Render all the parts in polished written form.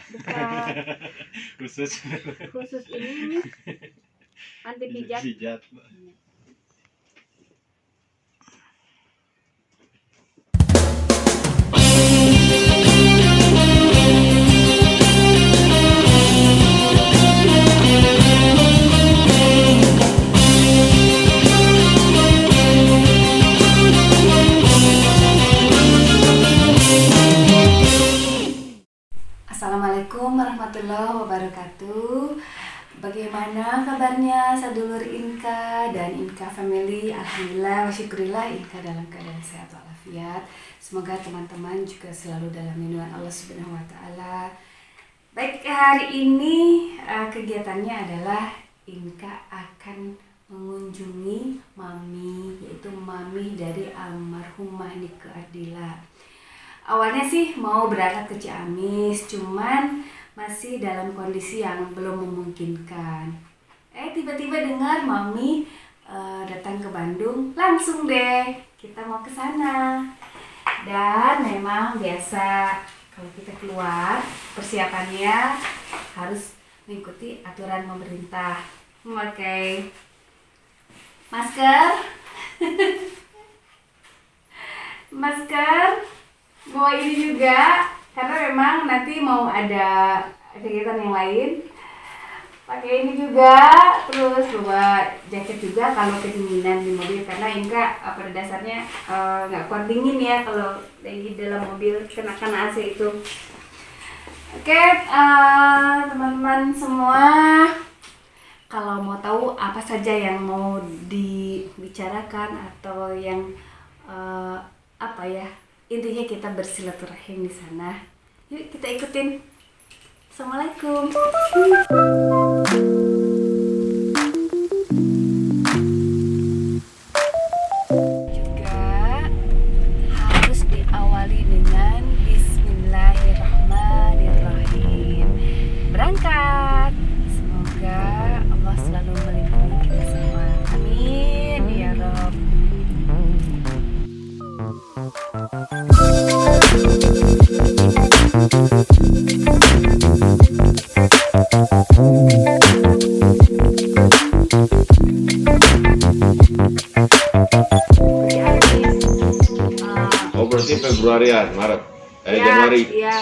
buka khusus ini anti pijat. Assalamualaikum warahmatullahi wabarakatuh. Bagaimana kabarnya sedulur Inka dan Inka family? Alhamdulillah wa syukurillah Inka dalam keadaan sehat walafiat. Semoga teman-teman juga selalu dalam lindungan Allah Subhanahu wa taala. Baik, hari ini kegiatannya adalah Inka akan mengunjungi mami, yaitu mami dari almarhumah Nike Ardila. Awalnya sih mau berangkat ke Ciamis, cuman masih dalam kondisi yang belum memungkinkan. Tiba-tiba dengar mami datang ke Bandung, langsung deh kita mau ke sana. Dan memang biasa kalau kita keluar, persiapannya harus mengikuti aturan pemerintah, memakai masker, bawa ini juga karena memang nanti mau ada kegiatan yang lain, pakai ini juga, terus bawa jaket juga kalau kedinginan di mobil karena Inka pada dasarnya nggak kuat dingin ya kalau lagi dalam mobil kena AC itu. Oke, teman-teman semua, kalau mau tahu apa saja yang mau dibicarakan atau yang intinya kita bersilaturahim di sana. Yuk kita ikutin. Assalamualaikum. Juga harus diawali dengan Bismillahirrahmanirrahim. Berangkat. Semoga Allah selalu melindungi kita semua. Amin ya Rabb. Oh berarti Februarian, Maret, Januari. Iya,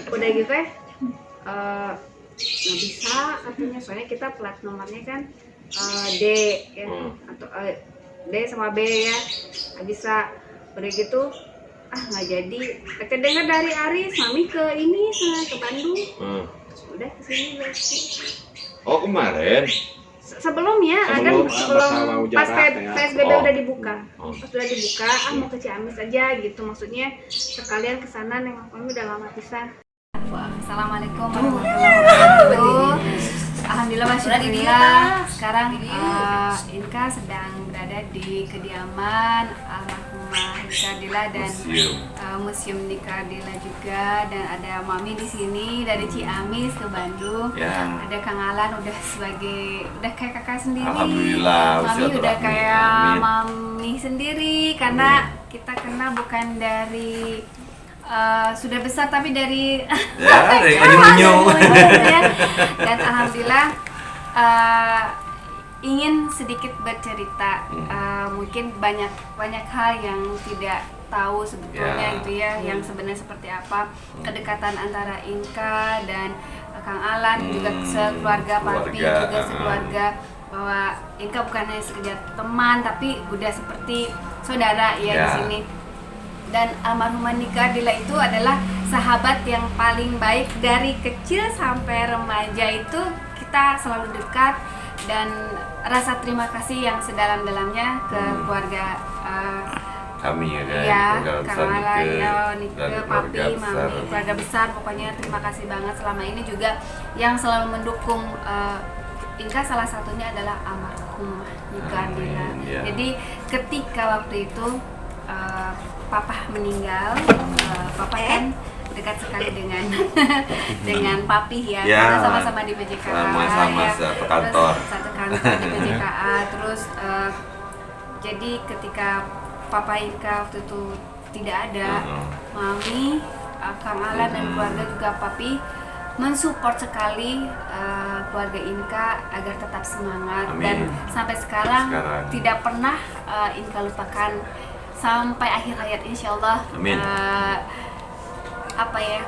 udah gitu nggak bisa katanya, soalnya kita plat nomornya kan D ya, atau D sama B ya, nggak bisa. Udah gitu nggak jadi. Kedengar dari Aris mami ke ini ke Bandung. Udah kesini berarti. Oh kemarin. Sebelumnya sebelum pas PSBB udah dibuka. Pas udah dibuka, mau ke Ciamis aja gitu, maksudnya sekalian kesana nengok kami udah lama pisan. Assalamualaikum warahmatullahi wabarakatuh. Alhamdulillah masyaallah. Sekarang Inka sedang berada di kediaman almarhumah Nike Ardila dan Museum Nike Ardila juga, dan ada mami di sini dari Ciamis ke Bandung. Ya. Ada Kang Alan udah kayak kakak sendiri. Alhamdulillah. Mami udah kayak mami sendiri karena kita kenal bukan dari sudah besar tapi dari anyu-anyu. Dan alhamdulillah ingin sedikit bercerita, mungkin banyak hal yang tidak tahu sebetulnya gitu ya, yang sebenarnya seperti apa kedekatan antara Inka dan Kang Alan, juga sekeluarga Papi, juga sekeluarga, bahwa Inka bukan hanya sekedar teman tapi udah seperti saudara ya di sini. Dan almarhumah Nike Ardila itu adalah sahabat yang paling baik, dari kecil sampai remaja itu kita selalu dekat, dan rasa terima kasih yang sedalam-dalamnya ke keluarga kami Kang Alan, Nike, Papi, Mami, keluarga besar. Pokoknya terima kasih banget selama ini juga yang selalu mendukung Inka. Salah satunya adalah almarhumah Nike Ardila. Jadi ketika waktu itu Papa meninggal, Papa kan dekat sekali dengan dengan Papi ya. Kita sama-sama di PJKA, satu kantor di PJKA. Terus jadi ketika Papa Inka waktu itu tidak ada, Mami, Kang Alan dan keluarga juga Papi mensupport sekali keluarga Inka agar tetap semangat. Amin. Dan sampai sekarang Sekarang. tidak pernah Inka lupakan sampai akhir hayat, insya Allah. Amin. Apa ya,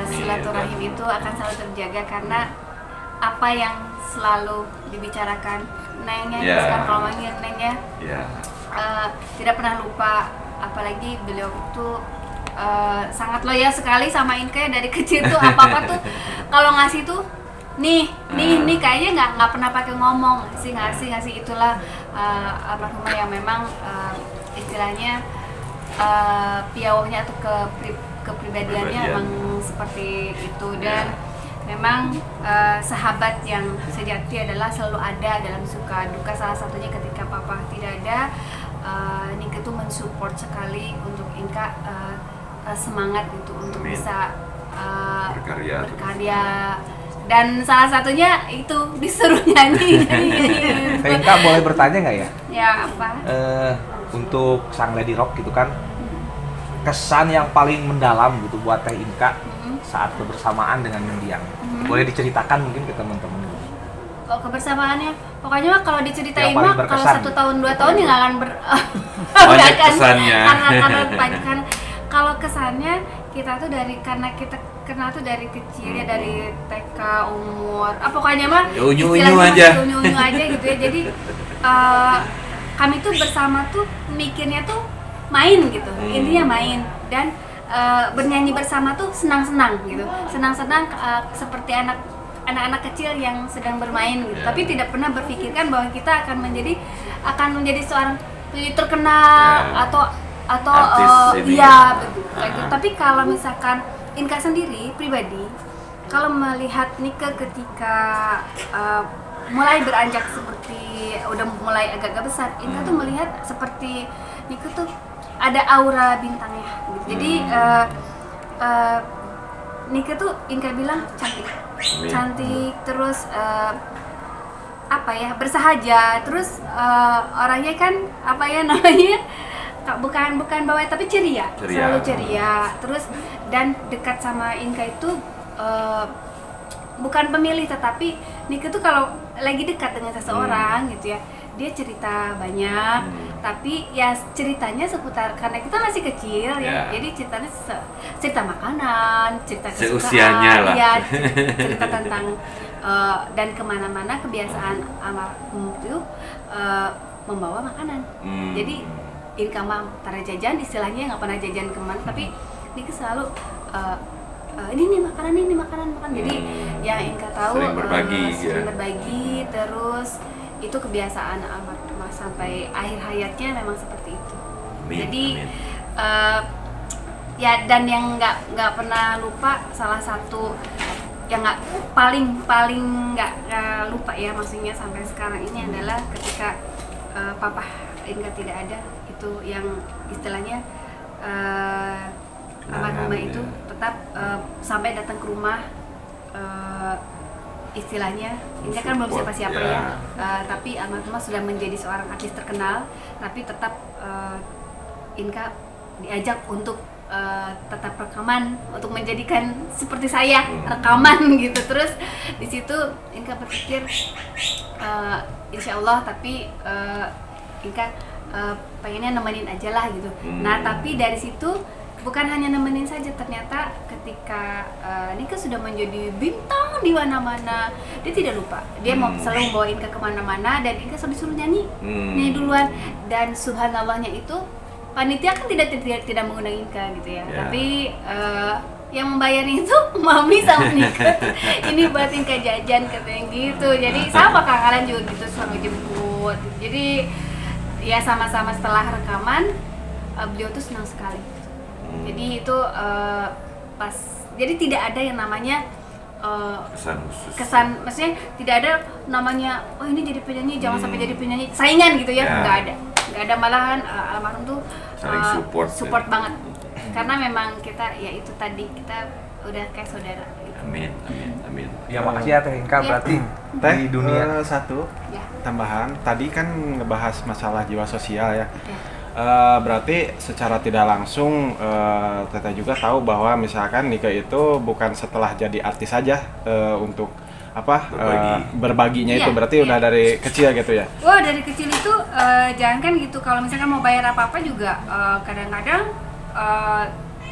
silaturahim itu akan selalu terjaga karena apa yang selalu dibicarakan Nengnya, Ya. sekarang kalau manggil Nengnya, Ya. tidak pernah lupa. Apalagi beliau itu sangat loyal sekali sama Inka ya, dari kecil tuh apa-apa tuh kalau ngasih tuh nih kayaknya nggak pernah pakai ngomong, ngasih itulah almarhumah yang memang istilahnya piawainya atau kepribadiannya Kepribadian. emang seperti itu. Dan memang sahabat yang sejati adalah selalu ada dalam suka duka. Salah satunya ketika papa tidak ada, Inka tuh mensupport sekali untuk Inka semangat gitu untuk Amin. bisa Berkarya. Dan salah satunya itu disuruh nyanyi. Teh Inka boleh bertanya nggak ya? Ya apa? Untuk Sang Lady Rock gitu kan, kesan yang paling mendalam gitu buat Teh Inka saat kebersamaan dengan mendiang. Boleh diceritakan mungkin ke teman-teman. Kalau kebersamaannya, pokoknya mah kalau diceritain Yang paling mah kalau berkesan. 1 tahun 2 tahun ya nggak akan Banyak nggak akan- kesannya. karena banyak kan. Kalau kesannya kita tuh karena kita kenal tuh dari kecil ya, dari TK umur pokoknya mah Ya, unyu-unyu istilahnya aja. masih unyu-unyu aja gitu ya. Jadi kami tuh bersama tuh mikirnya tuh main gitu, intinya main. Dan bernyanyi bersama tuh senang-senang gitu, senang-senang seperti anak-anak kecil yang sedang bermain gitu. Tapi tidak pernah berpikirkan bahwa kita akan menjadi seorang terkenal atau Artis ini iya ya. betul kayak gitu. Tapi kalau misalkan Inka sendiri pribadi, kalau melihat Nika ketika mulai beranjak seperti udah mulai agak-agak besar, Inka tuh melihat seperti Nika tuh ada aura bintangnya gitu. Jadi Nika tuh Inka bilang cantik, Amin. cantik, terus bersahaja, terus orangnya kan namanya bukan bawah tapi ceria, selalu ceria. Terus dan dekat sama Inka itu bukan pemilih, tetapi Nika tuh kalau lagi dekat dengan seseorang gitu ya, dia cerita banyak, tapi ya ceritanya seputar, karena kita masih kecil ya, jadi ceritanya cerita makanan, cerita Seusianya lah. ya, cerita tentang dan kemana-mana kebiasaan almarhum itu membawa makanan. Jadi Inka mah tara jajan, istilahnya nggak pernah jajan kemana, tapi Nika selalu ini makanan. Jadi yang Inka tahu sering berbagi, terus itu kebiasaan almarhumah sampai akhir hayatnya memang seperti itu. Jadi ya, dan yang nggak pernah lupa, salah satu yang nggak paling nggak lupa ya, maksudnya sampai sekarang ini adalah ketika papa Inka tidak ada, itu yang istilahnya almarhumah itu tetap sampai datang ke rumah, istilahnya Inka kan belum siapa-siapa ya, tapi almarhumah sudah menjadi seorang artis terkenal, tapi tetap Inka diajak untuk tetap rekaman, untuk menjadikan seperti saya rekaman gitu. Terus di situ Inka berpikir insya Allah, tapi Inka pengennya nemenin aja lah gitu. Nah tapi dari situ bukan hanya nemenin saja, ternyata ketika Nika sudah menjadi bintang di mana-mana, dia tidak lupa, dia mau selalu bawa Inka kemana-mana, dan Inka selalu disuruh nyanyi duluan. Dan subhanallahnya itu panitia kan tidak mengundang Inka gitu ya, tapi yang membayar itu mami sama Nika. Ini buat Inka jajan katanya gitu. Jadi sama kakak juga gitu, selalu jemput. Jadi ya sama-sama setelah rekaman beliau tuh senang sekali. Jadi itu pas, jadi tidak ada yang namanya Kesan khusus. kesan, maksudnya tidak ada namanya oh ini jadi penyanyi, jangan sampai jadi penyanyi, saingan gitu ya, nggak ada, malahan almarhum tuh saling support banget, karena memang kita ya itu tadi, kita udah kayak saudara gitu. Amin. Ya makasih ya Teh Inka, berarti Teh, di dunia satu Ya. tambahan, tadi kan ngebahas masalah jiwa sosial ya. Ya. Berarti secara tidak langsung Teteh juga tahu bahwa misalkan nikah itu bukan setelah jadi artis saja untuk berbaginya Iya, itu berarti iya. udah dari kecil gitu ya. Wah, dari kecil itu jangan kan gitu, kalau misalkan mau bayar apa-apa juga kadang-kadang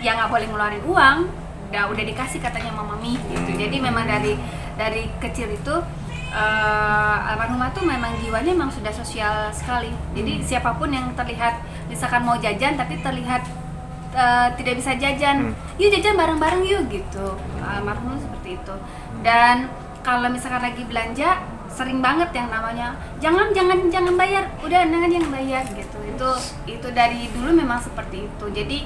ya nggak boleh ngeluarin uang, udah dikasih katanya sama mami gitu. Jadi memang dari kecil itu almarhumah tuh memang jiwanya memang sudah sosial sekali. Jadi siapapun yang terlihat misalkan mau jajan tapi terlihat tidak bisa jajan, yuk jajan bareng-bareng yuk gitu. Almarhumah seperti itu. Dan kalau misalkan lagi belanja sering banget yang namanya jangan bayar, udah jangan yang bayar gitu. Itu dari dulu memang seperti itu. Jadi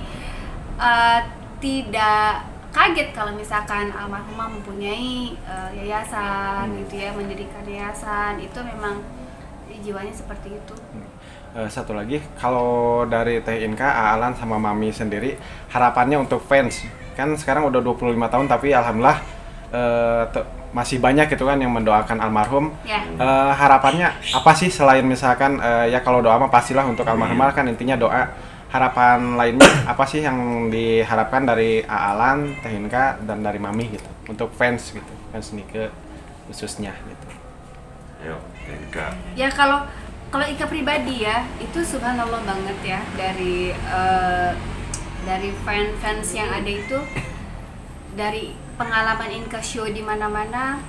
tidak kaget kalau misalkan almarhumah mempunyai yayasan gitu ya, mendirikan yayasan. Itu memang jiwanya seperti itu. Satu lagi, kalau dari Teh Inka, Alan sama Mami sendiri harapannya untuk fans kan sekarang udah 25 tahun tapi alhamdulillah masih banyak gitu kan yang mendoakan almarhum. Ya. Harapannya apa sih selain misalkan ya kalau doa mah pastilah untuk almarhumah kan intinya doa. Harapan lainnya apa sih yang diharapkan dari Alan, Teh Inka dan dari Mami gitu untuk fans gitu, fans Nike khususnya gitu. Ayo, Inka. Ya kalau Ika pribadi ya, itu subhanallah banget ya dari fans yang ada itu, dari pengalaman Inka show di mana-mana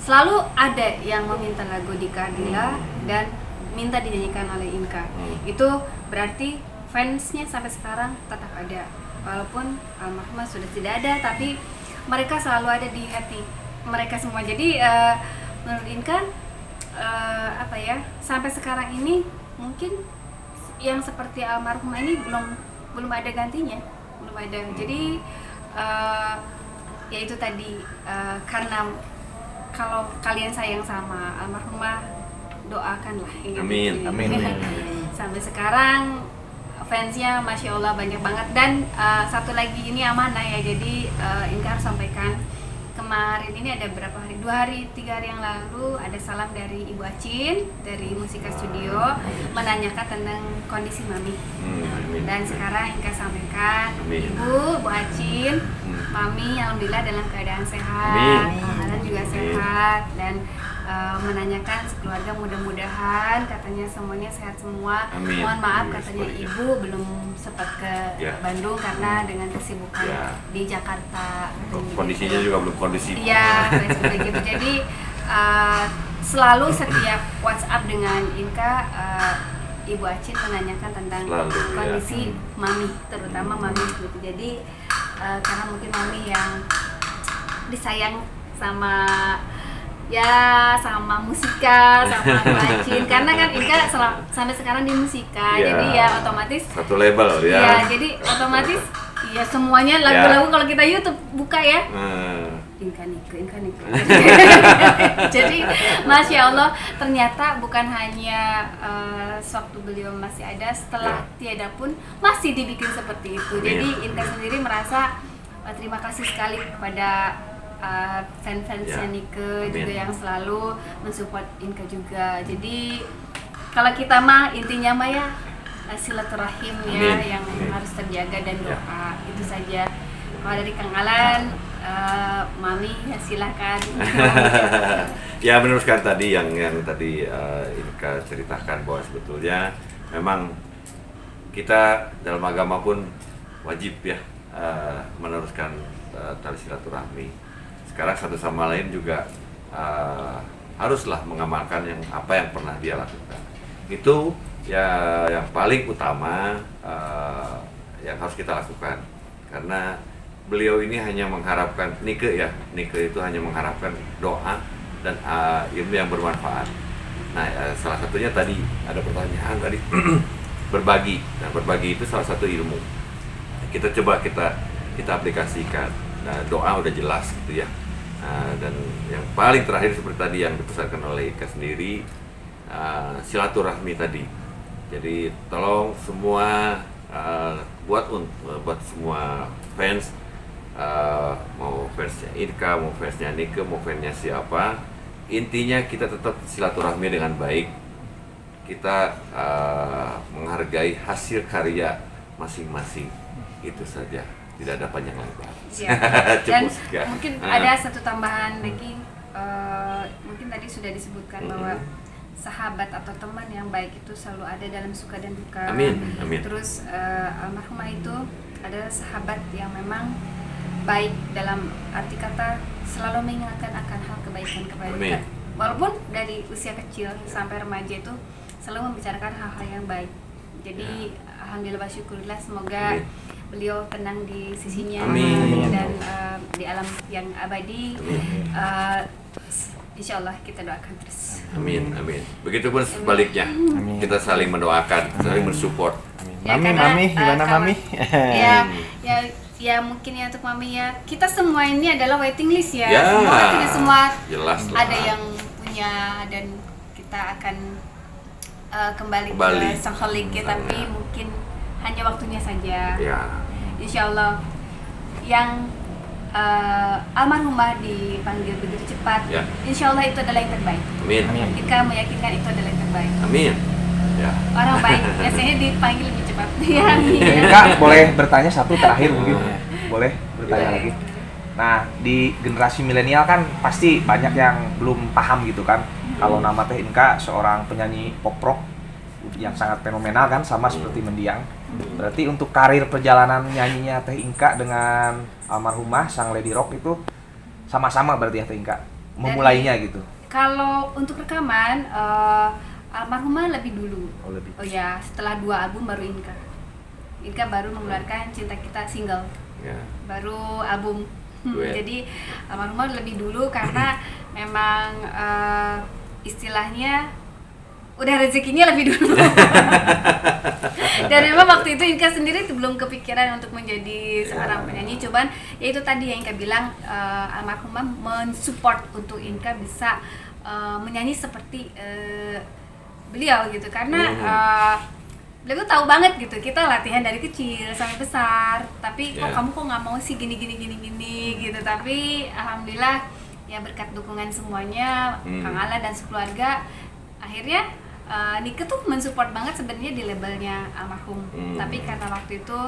selalu ada yang meminta lagu di Kadila dan minta dinyanyikan oleh Inka. Itu berarti fansnya sampai sekarang tetap ada, walaupun almarhumah sudah tidak ada, tapi mereka selalu ada di hati mereka semua. Jadi menurut Inka sampai sekarang ini mungkin yang seperti almarhumah ini belum ada gantinya, belum ada. Jadi ya itu tadi karena kalau kalian sayang sama almarhumah, doakanlah ini. Amin. Amin. Sampai sekarang fansnya masya Allah banyak banget. Dan satu lagi ini amanah ya, jadi Inka harus sampaikan. Kemarin ini ada berapa hari, 3 hari yang lalu ada salam dari Ibu Acin dari Musika Studio menanyakan tentang kondisi Mami. Dan sekarang Inka sampaikan, Ibu Acin, Mami alhamdulillah dalam keadaan sehat, Alan juga sehat, dan menanyakan sekeluarga mudah-mudahan katanya semuanya sehat semua. Mohon maaf katanya Ibu belum sempat ke Bandung karena dengan kesibukan di Jakarta. Kondisinya juga belum kondisi. Iya, seperti gitu. Jadi selalu setiap WhatsApp dengan Inka, Ibu Acin menanyakan tentang kondisi Mami, terutama Mami gitu. Jadi karena mungkin Mami yang disayang sama Musika, sama Ibu Acin, karena kan Inka sampai sekarang di Musika, jadi ya otomatis satu label ya. Ya, jadi otomatis ya semuanya lagu-lagu kalau kita YouTube buka ya. Inka Nike. Jadi masya Allah, ternyata bukan hanya sewaktu beliau masih ada, setelah tiada pun masih dibikin seperti itu. Jadi Inka sendiri merasa terima kasih sekali kepada fans-fansnya Nike juga yang selalu mensupport Inka juga. Jadi kalau kita mah intinya mah ya silaturahim ya yang harus terjaga dan doa, itu saja. Kalau dari Kang Alan, Mami ya silakan. Ya meneruskan tadi yang tadi Inka ceritakan bahwa sebetulnya memang kita dalam agama pun wajib ya meneruskan tali silaturahmi. Sekarang satu sama lain juga haruslah mengamalkan apa yang pernah dia lakukan. Itu ya yang paling utama yang harus kita lakukan, karena beliau ini hanya mengharapkan Nike itu hanya mengharapkan doa dan ilmu yang bermanfaat. Nah salah satunya tadi ada pertanyaan tadi berbagi, dan berbagi itu salah satu ilmu. Kita coba kita aplikasikan. Nah, doa udah jelas gitu ya. Dan yang paling terakhir seperti tadi yang dipesankan oleh Ika sendiri, silaturahmi tadi. Jadi tolong semua buat semua fans, mau fansnya Ika, mau fansnya Nike, mau fansnya siapa, intinya kita tetap silaturahmi dengan baik. kita menghargai hasil karya masing-masing, itu saja, tidak ada panjang lebar. Ya. Dan Cukup sekian. mungkin ada satu tambahan lagi, mungkin tadi sudah disebutkan bahwa sahabat atau teman yang baik itu selalu ada dalam suka dan duka. Amin, amin. Terus almarhumah itu adalah sahabat yang memang baik dalam arti kata selalu mengingatkan akan hal kebaikan kepada Amin. kita. Walaupun dari usia kecil sampai remaja itu selalu membicarakan hal-hal yang baik. Jadi alhamdulillah syukurillah, semoga Amin. beliau tenang di sisinya Amin. dan di alam yang abadi. Insya Allah kita doakan terus. Amin, amin. Begitupun sebaliknya, Amin. kita saling mendoakan, saling mensupport. Ya, Mami, karena, Mami, gimana kalau- Mami? ya mungkin ya untuk Mami ya, kita semua ini adalah waiting list ya. Ya. Semua artinya semua Jelas lah. ada yang punya dan kita akan kembali Kembali. ke sang Khalik, tapi mungkin hanya waktunya saja. Ya, Insya Allah yang almarhumah dipanggil begitu cepat, Ya. Insya Allah itu adalah yang terbaik. amin, Amin. Kita meyakinkan itu adalah yang terbaik. amin. Ya, Orang baik biasanya dipanggil lebih cepat. Ya, amin. Kak, boleh bertanya satu terakhir mungkin? Boleh bertanya Boleh. lagi? Nah, di generasi milenial kan pasti banyak yang belum paham gitu kan. Kalau nama Teh Inka seorang penyanyi pop rock yang sangat fenomenal kan, sama seperti Mendiang. Berarti untuk karir perjalanan nyanyinya Teh Inka dengan almarhumah sang Lady Rock itu sama-sama berarti ya Teh Inka memulainya gitu. Kalau untuk rekaman, almarhumah lebih dulu. Oh, lebih. Oh ya, setelah 2 album baru Inka. Inka baru mengeluarkan Cinta Kita single, ya. baru album. Duet. Jadi almarhumah lebih dulu karena memang istilahnya udah rezekinya lebih dulu. Dan memang waktu itu Inka sendiri tuh belum kepikiran untuk menjadi seorang penyanyi. Cuman ya itu tadi yang Inka bilang, almarhumah mensupport untuk Inka bisa menyanyi seperti beliau gitu, karena beliau tuh tahu banget gitu, kita latihan dari kecil sampai besar, tapi kok kamu kok nggak mau sih gini gitu. Tapi alhamdulillah ya berkat dukungan semuanya, Kang Ala dan sekeluarga, akhirnya Nike tuh mensupport banget sebenarnya di labelnya almarhum. Tapi karena waktu itu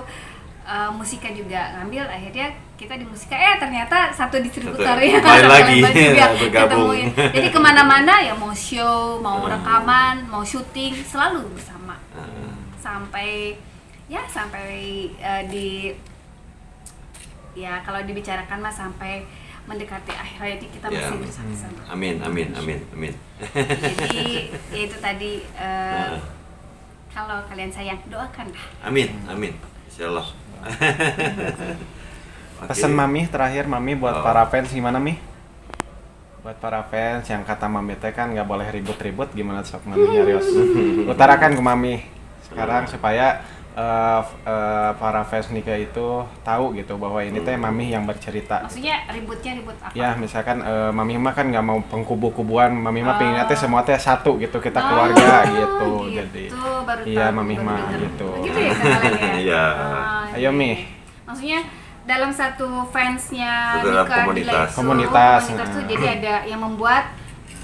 Musika juga ngambil, akhirnya kita di Musika ternyata satu distributor ya, main lagi, juga bergabung. ketemuin. Jadi kemana-mana ya, mau show, mau rekaman, mau syuting, selalu bersama sampai di ya kalau dibicarakan mah sampai mendekati akhir hayat kita masih bersama-sama. Amin. Jadi ya itu tadi, kalau kalian sayang doakan lah. Amin. Insyaallah. Pesan Mami terakhir, Mami buat para fans gimana Mi? Buat para fans yang kata Mami teh kan nggak boleh ribut-ribut, gimana sok Mami nyarios utarakan ke Mami sekarang supaya para fans Nika itu tahu gitu bahwa ini teh Mami yang bercerita. Maksudnya ributnya ribut apa? Ya misalkan Mami mah kan nggak mau pengkubu-kubuan, Mami mah pengennya teh semua teh satu gitu, kita keluarga gitu. Jadi baru iya tahu, Mami baru mah dengar. gitu. Gitu ya kalian ya? Iya. Ayo, Mi. Maksudnya dalam satu fansnya Dalam Nika komunitas. tuh jadi ada yang membuat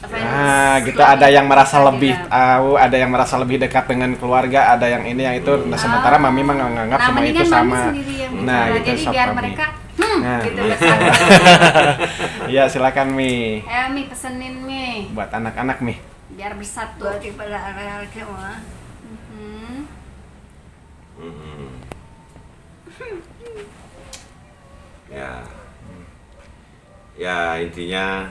fans. Nah, gitu lebih ada yang merasa dekat lebih dengan- tahu, ada yang merasa lebih dekat dengan keluarga, ada yang ini yang itu. Nah, sementara Mami mah nganggap semua itu mendingan Mami sama. sendiri yang Nah, bicara. gitu Jadi sok biar Mami. mereka Nah. gitu bersama. Iya, silakan Mi. Mi pesenin Mi Buat anak-anak Mi. biar bersatu. Daripada anak-anak mah Ya intinya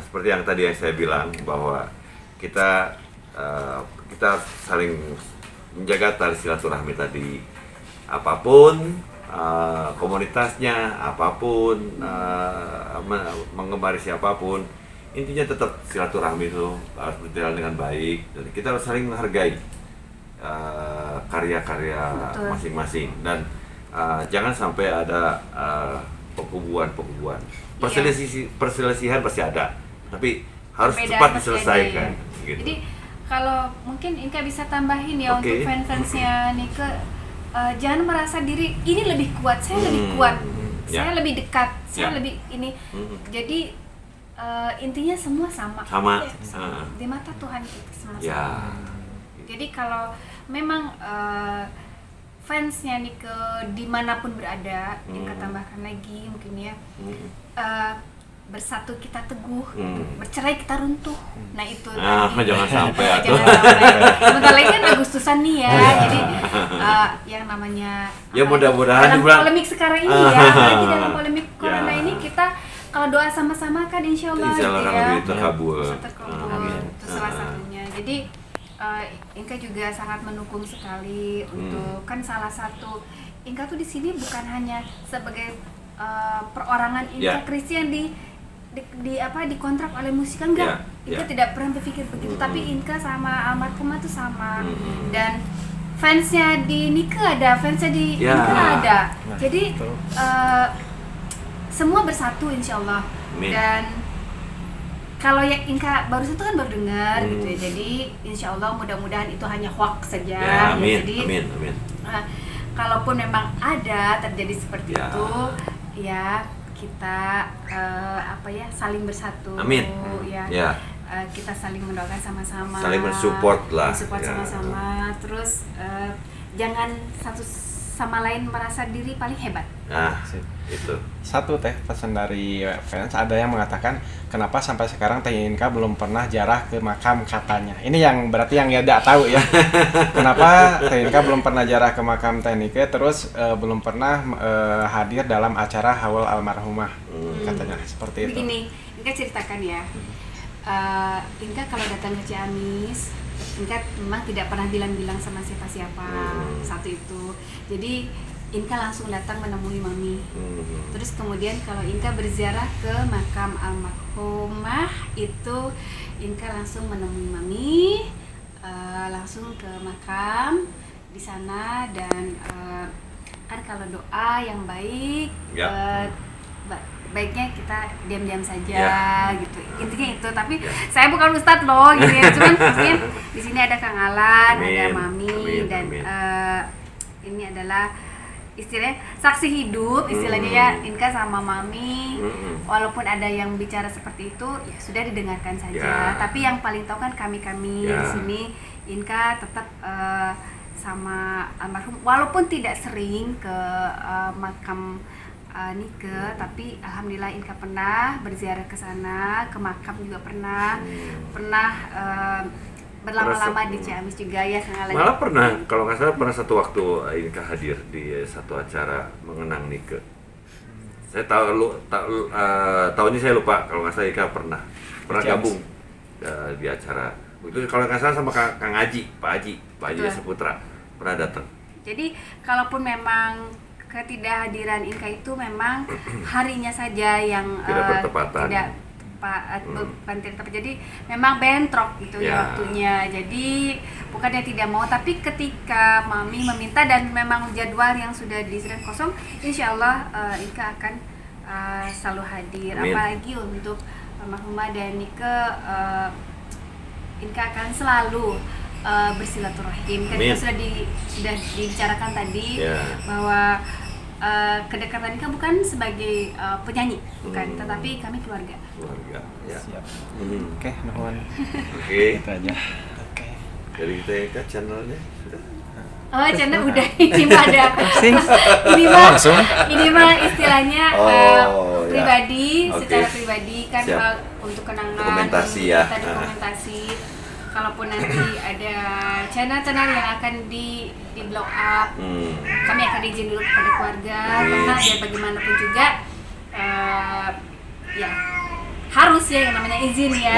seperti yang tadi yang saya bilang, bahwa kita saling menjaga tali silaturahmi tadi, apapun komunitasnya, apapun mengemari siapapun, intinya tetap silaturahmi itu harus berjalan dengan baik. Jadi kita harus saling menghargai karya-karya Betul. masing-masing, dan jangan sampai ada pekubuan-pekubuan. Perselisihan pasti ada, tapi harus Perbedaan cepat pasti diselesaikan. ada, ya. Gitu. Jadi kalau mungkin Inka bisa tambahin ya Oke. untuk fans-fansnya Nika, jangan merasa diri ini lebih kuat, saya lebih kuat, Ya. saya lebih dekat, saya Ya. lebih ini. Jadi intinya semua sama. Sama. Di mata Tuhan kita semua Ya. sama. Jadi kalau memang fansnya Nike dimanapun berada, Inka tambahkan lagi mungkin ya, bersatu kita teguh, bercerai kita runtuh. Nah itu jangan sampai atuh. Sebentar lagi kan Agustusan nih ya, jadi yang namanya Ya mudah-mudahan dalam polemik sekarang ini ya, apalagi dalam polemik corona Ya. ini kita kalau doa sama-sama kan insya Allah Insya Allah gitu kan ya, lebih terkabul. bisa terkabul. Itu salah satunya. Jadi Inka juga sangat mendukung sekali untuk kan salah satu Inka tuh di sini bukan hanya sebagai perorangan Inka Christian di dikontrak oleh musik, enggak. Inka tidak pernah berpikir begitu, tapi Inka sama almarhumah tuh sama. Dan fansnya di Nike ada, fansnya di Inka ada. Jadi semua bersatu insya Allah. Dan kalau yang Inka baru itu kan baru dengar gitu ya. Jadi insya Allah mudah-mudahan itu hanya hoax saja. Ya, amin, Jadi amin. kalaupun memang ada terjadi seperti itu, ya kita saling bersatu. Amin. Ya. Kita saling mendoakan sama-sama. Saling mensupport lah. Mensupport sama-sama. Terus jangan satu sama lain merasa diri paling hebat. Nah, itu. Satu teh pesan dari fans, ada yang mengatakan kenapa sampai sekarang Teh Inka belum pernah ziarah ke makam katanya. Ini yang berarti yang ya tidak tahu ya. Kenapa Teh Inka belum pernah ziarah ke makam Teh Nike, terus belum pernah hadir dalam acara haul almarhumah katanya seperti itu. Begini, Inka ceritakan ya. Inka kalau datang ke Ciamis, Inka memang tidak pernah bilang-bilang sama siapa-siapa. Satu itu. Jadi Inka langsung datang menemui Mami. Terus kemudian kalau Inka berziarah ke makam almarhumah itu Inka langsung menemui Mami, langsung ke makam di sana. Dan kan kalau doa yang baik, baiknya kita diam-diam saja gitu. Intinya itu. Tapi saya bukan ustadz loh gitu ya. Cuman mungkin di sini ada Kang Alan, ada Mami, dan ini adalah istilahnya saksi hidup istilahnya ya, Inka sama Mami. Walaupun ada yang bicara seperti itu, ya sudah didengarkan saja. Tapi yang paling tahu kan kami di sini. Inka tetap sama almarhum, walaupun tidak sering ke makam Nike, tapi alhamdulillah Inka pernah berziarah ke sana, ke makam juga pernah berlama-lama di Ciamis juga ya Kang Alan. Malah pernah, kalau nggak salah pernah satu waktu Inka hadir di satu acara mengenang Nike. Saya tahunnya saya lupa, kalau nggak salah Inka pernah gabung di acara. Itu kalau nggak salah sama Kang Haji, Pak Haji Saputra pernah datang. Jadi kalaupun memang ketidakhadiran Inka itu memang harinya saja yang tidak bertepatan. Bukan tidak tepat, jadi memang bentrok gitu ya waktunya. Jadi bukannya tidak mau, tapi ketika Mami meminta dan memang jadwal yang sudah disediakan kosong, insya Allah Inka akan selalu hadir. Amin. Apalagi untuk almarhumah dan Nike, Inka akan selalu bersilaturahim. Kan itu sudah dibicarakan tadi bahwa kedekatan Inka bukan sebagai penyanyi, bukan, tetapi kami keluarga. Ya. Siap. Oke, nuhun. Oke. Itu aja. Oke. Jadi kita channelnya sudah. Oh, channel udah. Ini mah ada. Ini mah istilahnya pribadi, secara pribadi kan. Untuk kenangan dokumentasi ya. Kita dokumentasi. Kalaupun nanti ada channel-channel yang akan di blow up, kami akan izin dulu kepada keluarga, karena ya bagaimanapun juga ya harus ya yang namanya izin ya.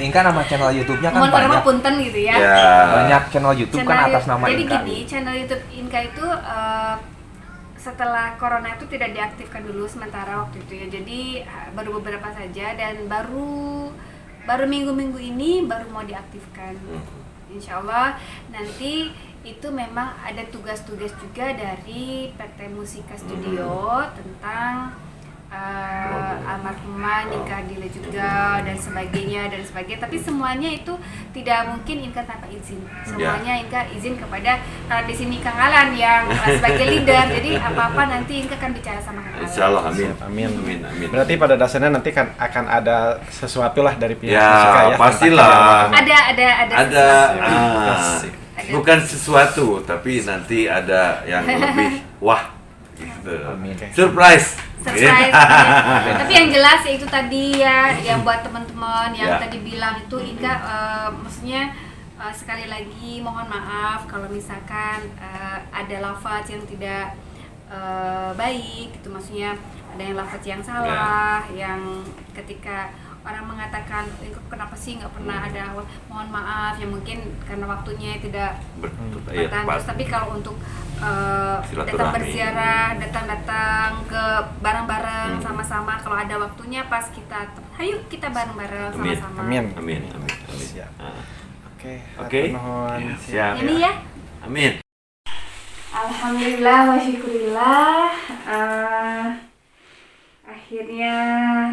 Inka nama channel YouTube-nya kan Mohon banyak. punten gitu ya. Banyak channel YouTube kan atas nama jadi Inka. Jadi gini, channel YouTube Inka itu setelah corona itu tidak diaktifkan dulu sementara waktu itu ya. Jadi baru beberapa saja, dan baru minggu-minggu ini baru mau diaktifkan. Insya Allah nanti itu memang ada tugas-tugas juga dari PT Musika Studio tentang almarhum almarhumah, Inka Adila juga dan sebagainya. Tapi semuanya itu tidak mungkin Inka tanpa izin. Semuanya Inka izin kepada, karena di sini Kang Alan yang sebagai leader. Jadi apa-apa nanti Inka akan bicara sama Kang Alan. Insyaallah, amin. Amin. Amin, amin. Berarti pada dasarnya nanti kan akan ada sesuatu lah dari pihak Ya, Jessica ya. pastilah. Ada Ada sesuatu. bukan sesuatu, tapi nanti ada yang lebih wah gitu. Amin. Surprise. Surprise. Tapi yang jelas ya itu tadi ya, yang buat teman-teman yang Ya. tadi bilang itu Inka, maksudnya sekali lagi mohon maaf kalau misalkan ada lafaz yang tidak baik gitu, maksudnya ada yang lafaz yang salah, yang ketika orang mengatakan kenapa sih nggak pernah ada mohon maaf, ya mungkin karena waktunya tidak bertahan terus. Tapi kalau untuk datang berziarah, datang ke bareng-bareng sama-sama, kalau ada waktunya pas kita, ayo kita bareng-bareng sama-sama. Amin. Amin, amin, amin. Siap. Oke. Oke. Nuhun. Siap. Ini ya. Amin. Alhamdulillah wa syukurillah, akhirnya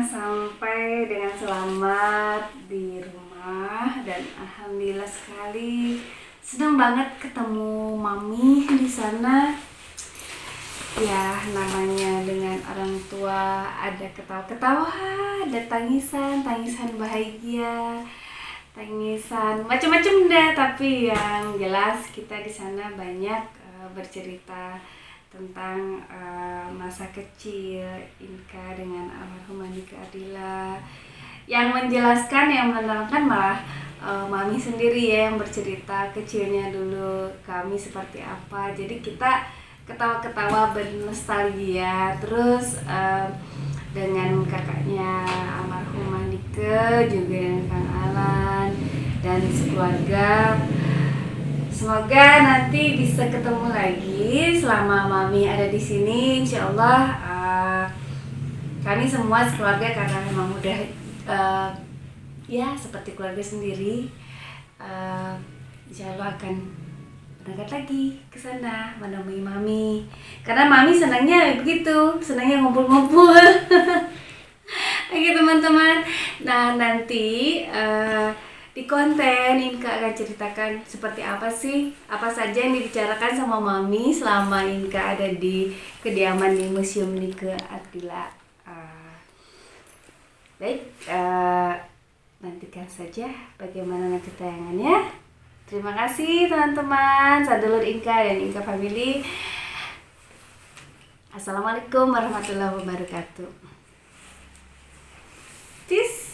sampai dengan selamat di rumah dan alhamdulillah sekali, senang banget ketemu Mami di sana. Ya, namanya dengan orang tua ada ketawa-ketawa, ada tangisan bahagia, tangisan macam-macam deh, tapi yang jelas kita di sana banyak bercerita tentang masa kecil Inka dengan almarhumah Nika Adila. Yang menjelaskan, yang menerangkan malah Mami sendiri ya, yang bercerita kecilnya dulu kami seperti apa. Jadi kita ketawa-ketawa bernostalgia. Terus dengan kakaknya almarhumah Nika, juga dengan Kang Alan dan sekeluarga. Semoga nanti bisa ketemu lagi selama Mami ada di sini. Insya Allah kami semua sekeluarga, karena memang udah ya seperti keluarga sendiri, insya Allah akan berangkat lagi ke sana menemui Mami. Karena Mami senangnya begitu, senangnya ngumpul-ngumpul. Oke teman-teman, nah nanti di konten Inka akan ceritakan seperti apa sih, apa saja yang dibicarakan sama Mami selama Inka ada di kediaman di Museum Nika Adila. Baik, nantikan saja bagaimana nanti tayangannya. Terima kasih teman-teman, sadulur Inka dan Inka Family. Assalamualaikum warahmatullahi wabarakatuh. Peace.